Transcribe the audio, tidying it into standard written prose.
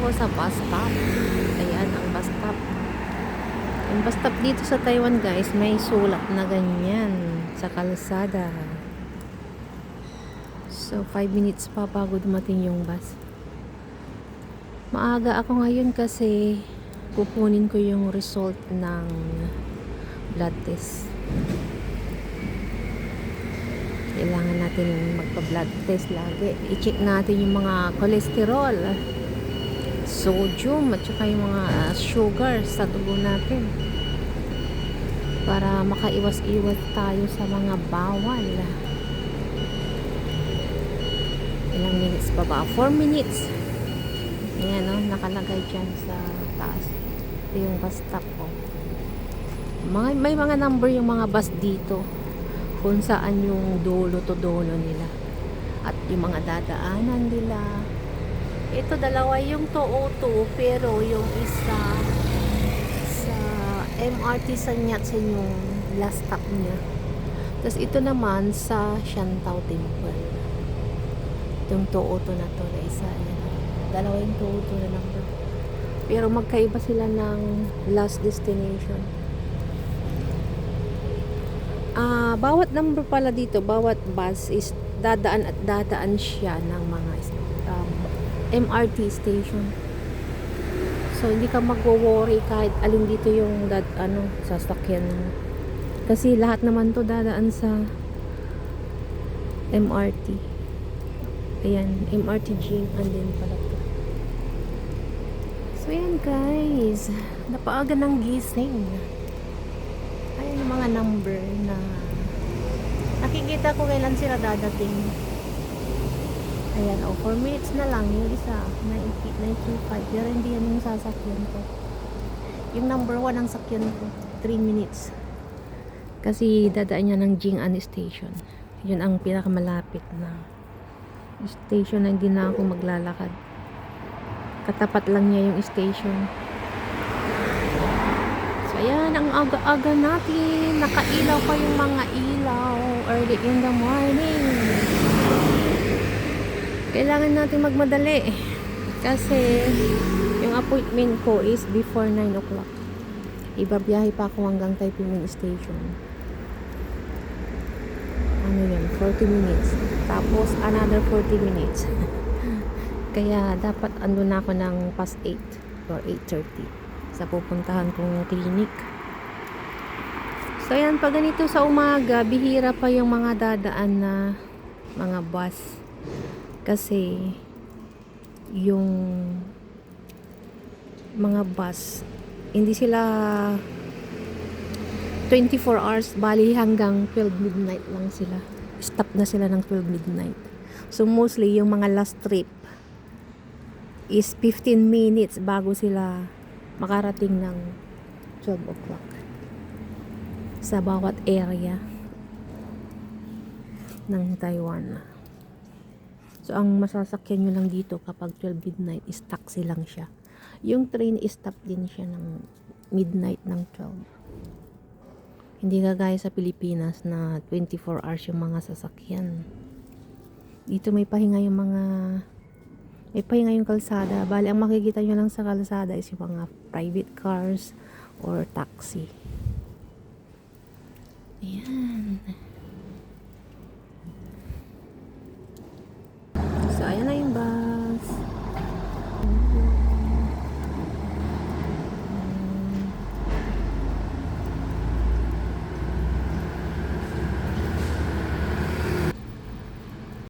ako sa bus stop. Ayan ang bus stop. Yung bus stop dito sa Taiwan guys, may sulat na ganyan sa kalsada. So 5 minutes pa bago dumating yung bus. Maaga ako ngayon kasi kukunin ko yung result ng blood test. Kailangan natin magpa-blood test lagi. I-check natin yung mga cholesterol, sodium, at saka yung mga sugar sa dugo natin. Para makaiwas-iwas tayo sa mga bawal. Ilang minutes pa ba? 4 minutes. Ayan o, nakalagay dyan sa taas. Ito yung bus stop ko. May mga number yung mga bus dito kung saan yung dulo to dulo nila at yung mga dadaanan nila. Ito dalawa yung 202 pero yung isa sa MRT Sanyatsen yung last stop niya. Tapos ito naman sa Shantou Temple. Itong 202 na to na isa. Dalawa yung 202 na number. Pero magkaiba sila ng last destination. Bawat number pala dito, bawat bus is dadaan at dadaan siya ng mga MRT station. So hindi ka magwo-worry kahit alin dito yung sasakyan mo. Kasi lahat naman to dadaan sa MRT. Ayan, MRT Jing'an din pala to. So yan guys, napaaga ng gising. Ayan yung mga number na nakikita ko kailan sila dadating. Ayan, 4 minutes na lang yung isa, 9:05. Pero hindi yan yung sasakyan ko. Yung number 1 ang sakyan ko, 3 minutes. Kasi dadaan niya ng Jing'an Station. Yun ang pinakamalapit na station na hindi na ako maglalakad. Katapat lang niya yung station. Ayan, ang aga-aga natin. Nakailaw pa yung mga ilaw early in the morning. Kailangan natin magmadali. Kasi yung appointment ko is before 9 o'clock. Ibabiyahe pa ako hanggang Taiping Station. Ano yan? 40 minutes. Tapos another 40 minutes. Kaya dapat andun na ako ng past 8 or 8:30. Sa pupuntahan kong clinic. So yan, pag ganito sa umaga, bihira pa yung mga dadaan na mga bus. Kasi yung mga bus, hindi sila 24 hours, bali hanggang 12 midnight lang sila. Stop na sila ng 12 midnight. So mostly yung mga last trip is 15 minutes bago sila makarating ng 12 o'clock sa bawat area ng Taiwan. So ang masasakyan nyo lang dito kapag 12 midnight is taxi lang siya. Yung train is stop din siya ng midnight ng 12. Hindi kagaya sa Pilipinas na 24 hours yung mga sasakyan. Dito may pahinga yung kalsada. Bali, ang makikita nyo lang sa kalsada is yung mga private cars or taxi. Ayan.